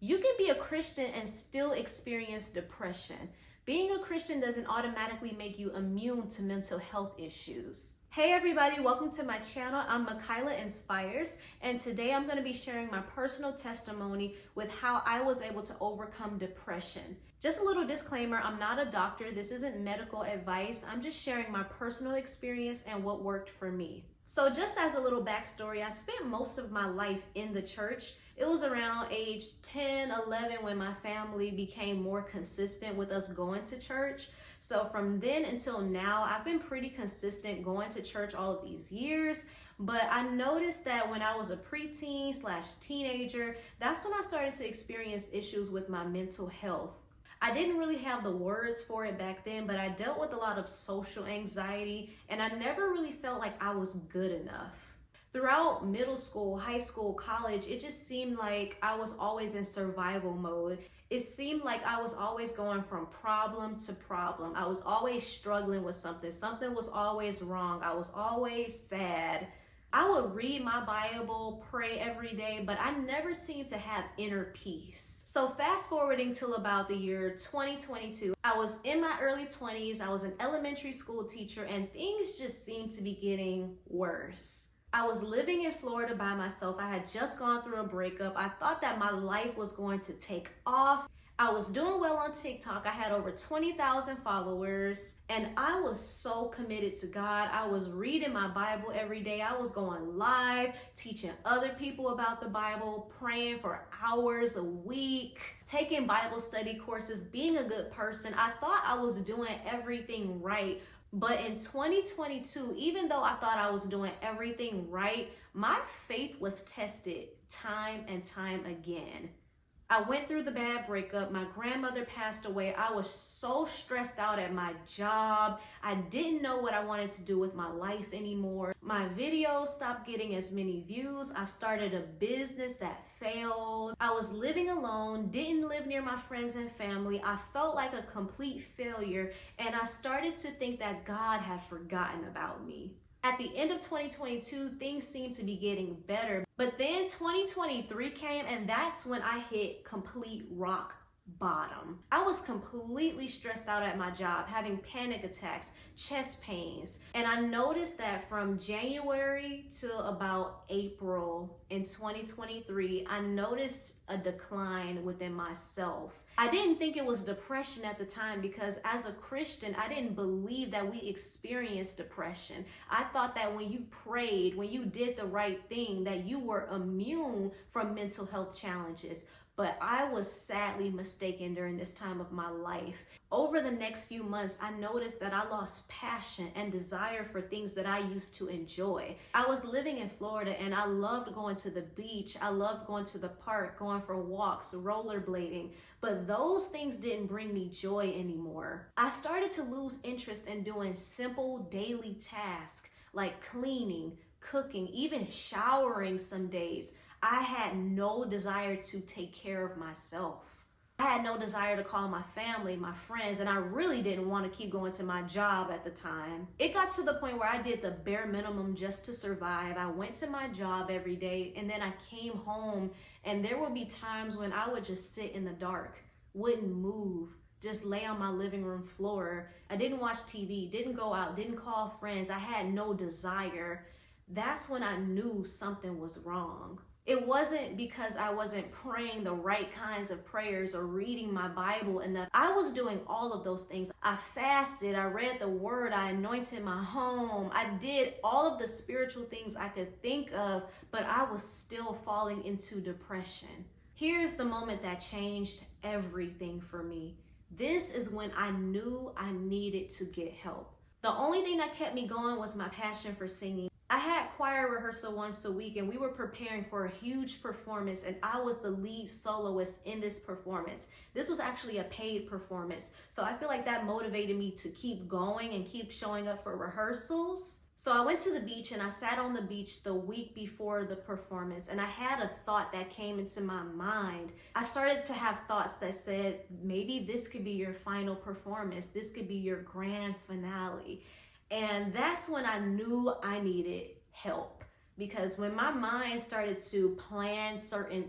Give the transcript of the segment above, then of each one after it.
You can be a Christian and still experience depression. Being a Christian doesn't automatically make you immune to mental health issues. Hey everybody, welcome to my channel. I'm Makayla Inspires, and today I'm going to be sharing my personal testimony with how I was able to overcome depression. Just a little disclaimer, I'm not a doctor. This isn't medical advice. I'm just sharing my personal experience and what worked for me. So just as a little backstory, I spent most of my life in the church. It was around age 10, 11 when my family became more consistent with us going to church. So from then until now, I've been pretty consistent going to church all of these years. But I noticed that when I was a preteen/teenager, that's when I started to experience issues with my mental health. I didn't really have the words for it back then, but I dealt with a lot of social anxiety, and I never really felt like I was good enough. Throughout middle school, high school, college, it just seemed like I was always in survival mode. It seemed like I was always going from problem to problem. I was always struggling with something. Something was always wrong. I was always sad. I would read my Bible, pray every day, but I never seemed to have inner peace. So fast forwarding till about the year 2022, I was in my early 20s, I was an elementary school teacher, and things just seemed to be getting worse. I was living in Florida by myself. I had just gone through a breakup. I thought that my life was going to take off. I was doing well on TikTok. I had over 20,000 followers, and I was so committed to God. I was reading my Bible every day. I was going live, teaching other people about the Bible, praying for hours a week, taking Bible study courses, being a good person. I thought I was doing everything right. But in 2022, even though I thought I was doing everything right, my faith was tested time and time again. I went through the bad breakup. My grandmother passed away. I was so stressed out at my job. I didn't know what I wanted to do with my life anymore. My videos stopped getting as many views. I started a business that failed. I was living alone, didn't live near my friends and family. I felt like a complete failure, and I started to think that God had forgotten about me. At the end of 2022, things seemed to be getting better. But then 2023 came, and that's when I hit complete rock bottom. I was completely stressed out at my job, having panic attacks, chest pains. And I noticed that from January to about April in 2023, I noticed a decline within myself. I didn't think it was depression at the time because as a Christian, I didn't believe that we experienced depression. I thought that when you prayed, when you did the right thing, that you were immune from mental health challenges. But I was sadly mistaken during this time of my life. Over the next few months, I noticed that I lost passion and desire for things that I used to enjoy. I was living in Florida and I loved going to the beach. I loved going to the park, going for walks, rollerblading. But those things didn't bring me joy anymore. I started to lose interest in doing simple daily tasks like cleaning, cooking, even showering some days. I had no desire to take care of myself. I had no desire to call my family, my friends, and I really didn't want to keep going to my job at the time. It got to the point where I did the bare minimum just to survive. I went to my job every day, and then I came home, and there would be times when I would just sit in the dark, wouldn't move, just lay on my living room floor. I didn't watch TV, didn't go out, didn't call friends. I had no desire. That's when I knew something was wrong. It wasn't because I wasn't praying the right kinds of prayers or reading my Bible enough. I was doing all of those things. I fasted, I read the word, I anointed my home. I did all of the spiritual things I could think of, but I was still falling into depression. Here's the moment that changed everything for me. This is when I knew I needed to get help. The only thing that kept me going was my passion for singing. I had choir rehearsal once a week and we were preparing for a huge performance, and I was the lead soloist in this performance. This was actually a paid performance. So I feel like that motivated me to keep going and keep showing up for rehearsals. So I went to the beach and I sat on the beach the week before the performance, and I had a thought that came into my mind. I started to have thoughts that said, maybe this could be your final performance. This could be your grand finale. And that's when I knew I needed help, because when my mind started to plan certain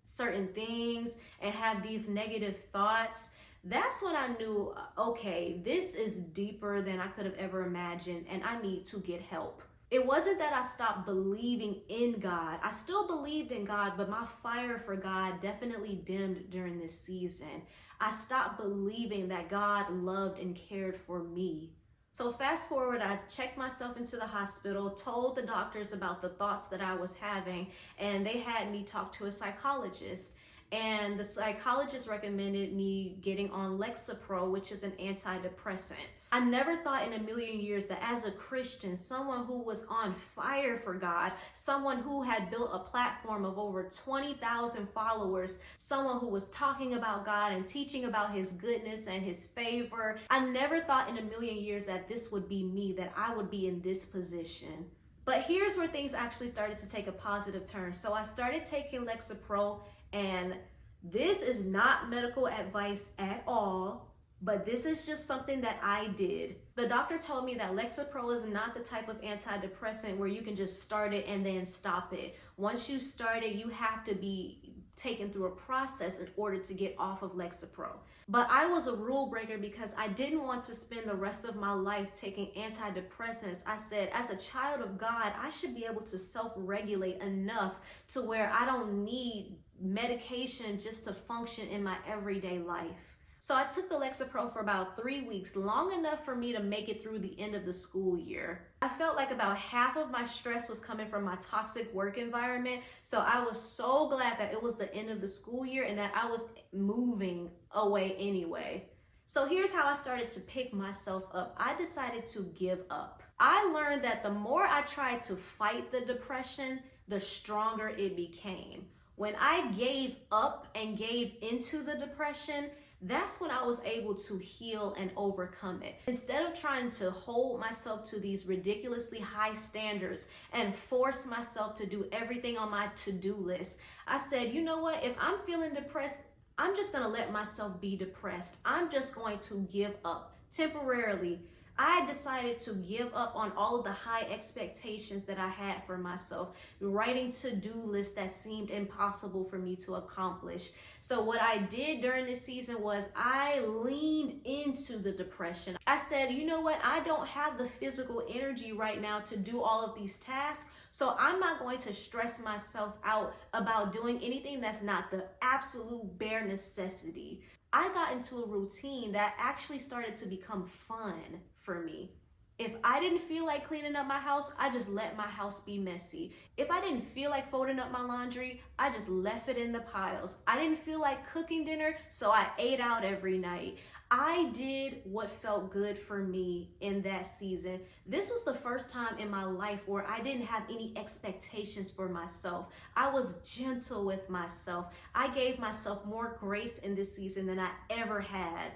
certain things and have these negative thoughts, that's when I knew, okay, this is deeper than I could have ever imagined, and I need to get help. It wasn't that I stopped believing in God. I still believed in God, but my fire for God definitely dimmed during this season. I stopped believing that God loved and cared for me. So fast forward, I checked myself into the hospital, told the doctors about the thoughts that I was having, and they had me talk to a psychologist. And the psychologist recommended me getting on Lexapro, which is an antidepressant. I never thought in a million years that as a Christian, someone who was on fire for God, someone who had built a platform of over 20,000 followers, someone who was talking about God and teaching about his goodness and his favor, I never thought in a million years that this would be me, that I would be in this position. But here's where things actually started to take a positive turn. So I started taking Lexapro, and this is not medical advice at all, but this is just something that I did. The doctor told me that Lexapro is not the type of antidepressant where you can just start it and then stop it. Once you start it, you have to be taken through a process in order to get off of Lexapro. But I was a rule breaker because I didn't want to spend the rest of my life taking antidepressants. I said, as a child of God, I should be able to self-regulate enough to where I don't need medication just to function in my everyday life. So I took the Lexapro for about 3 weeks, long enough for me to make it through the end of the school year. I felt like about half of my stress was coming from my toxic work environment. So I was so glad that it was the end of the school year and that I was moving away anyway. So here's how I started to pick myself up. I decided to give up. I learned that the more I tried to fight the depression, the stronger it became. When I gave up and gave into the depression, that's when I was able to heal and overcome it. Instead of trying to hold myself to these ridiculously high standards and force myself to do everything on my to-do list, I said, you know what? If I'm feeling depressed, I'm just gonna let myself be depressed. I'm just going to give up temporarily. I decided to give up on all of the high expectations that I had for myself, writing to-do lists that seemed impossible for me to accomplish. So what I did during this season was I leaned into the depression. I said, you know what? I don't have the physical energy right now to do all of these tasks. So I'm not going to stress myself out about doing anything that's not the absolute bare necessity. I got into a routine that actually started to become fun for me. If I didn't feel like cleaning up my house, I just let my house be messy. If I didn't feel like folding up my laundry, I just left it in the piles. I didn't feel like cooking dinner, so I ate out every night. I did what felt good for me in that season. This was the first time in my life where I didn't have any expectations for myself. I was gentle with myself. I gave myself more grace in this season than I ever had.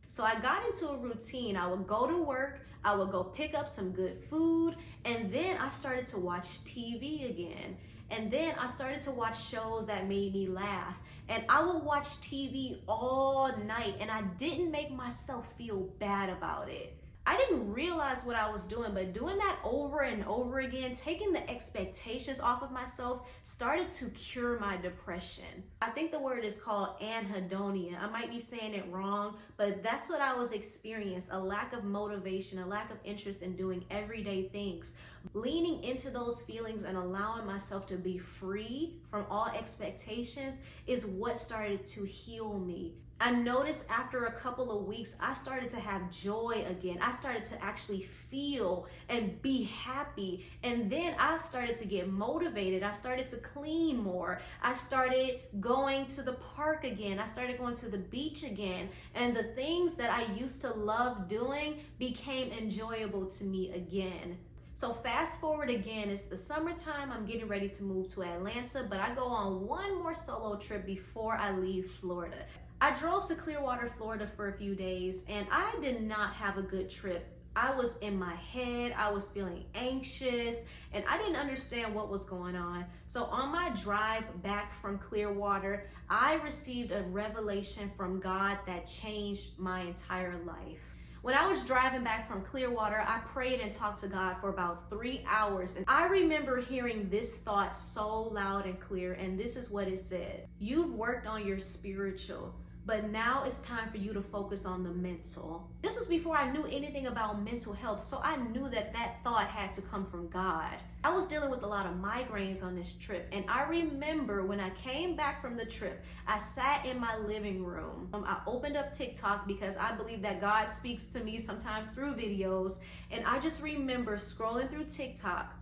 So I got into a routine. I would go to work, I would go pick up some good food, and then I started to watch TV again. And then I started to watch shows that made me laugh. And I would watch TV all night, and I didn't make myself feel bad about it. I didn't realize what I was doing, but doing that over and over again, taking the expectations off of myself, started to cure my depression. I think the word is called anhedonia. I might be saying it wrong, but that's what I was experiencing, a lack of motivation, a lack of interest in doing everyday things. Leaning into those feelings and allowing myself to be free from all expectations is what started to heal me. I noticed after a couple of weeks, I started to have joy again. I started to actually feel and be happy. And then I started to get motivated. I started to clean more. I started going to the park again. I started going to the beach again. And the things that I used to love doing became enjoyable to me again. So fast forward again, it's the summertime. I'm getting ready to move to Atlanta, but I go on one more solo trip before I leave Florida. I drove to Clearwater, Florida for a few days, and I did not have a good trip. I was in my head, I was feeling anxious, and I didn't understand what was going on. So on my drive back from Clearwater, I received a revelation from God that changed my entire life. When I was driving back from Clearwater, I prayed and talked to God for about 3 hours. And I remember hearing this thought so loud and clear. And this is what it said. You've worked on your spiritual, but now it's time for you to focus on the mental. This was before I knew anything about mental health, so I knew that that thought had to come from God. I was dealing with a lot of migraines on this trip, and I remember when I came back from the trip, I sat in my living room. I opened up TikTok because I believe that God speaks to me sometimes through videos, and I just remember scrolling through TikTok,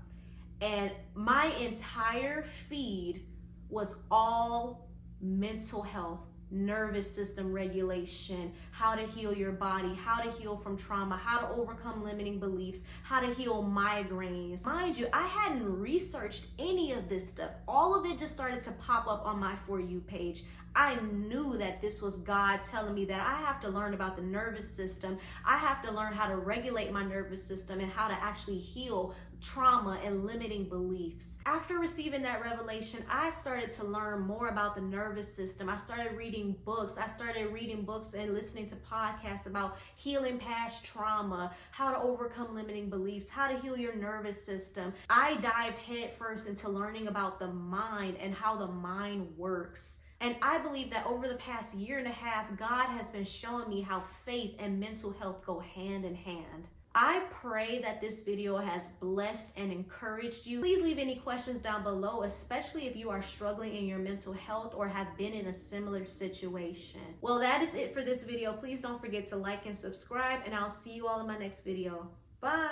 and my entire feed was all mental health, nervous system regulation, how to heal your body, how to heal from trauma, how to overcome limiting beliefs, how to heal migraines. Mind you, I hadn't researched any of this stuff. All of it just started to pop up on my For You page. I knew that this was God telling me that I have to learn about the nervous system. I have to learn how to regulate my nervous system and how to actually heal trauma and limiting beliefs. After receiving that revelation, I started to learn more about the nervous system. I started reading books. I started reading books and listening to podcasts about healing past trauma, how to overcome limiting beliefs, how to heal your nervous system. I dived headfirst into learning about the mind and how the mind works. And I believe that over the past 1.5 years, God has been showing me how faith and mental health go hand in hand. I pray that this video has blessed and encouraged you. Please leave any questions down below, especially if you are struggling in your mental health or have been in a similar situation. Well, that is it for this video. Please don't forget to like and subscribe, and I'll see you all in my next video. Bye.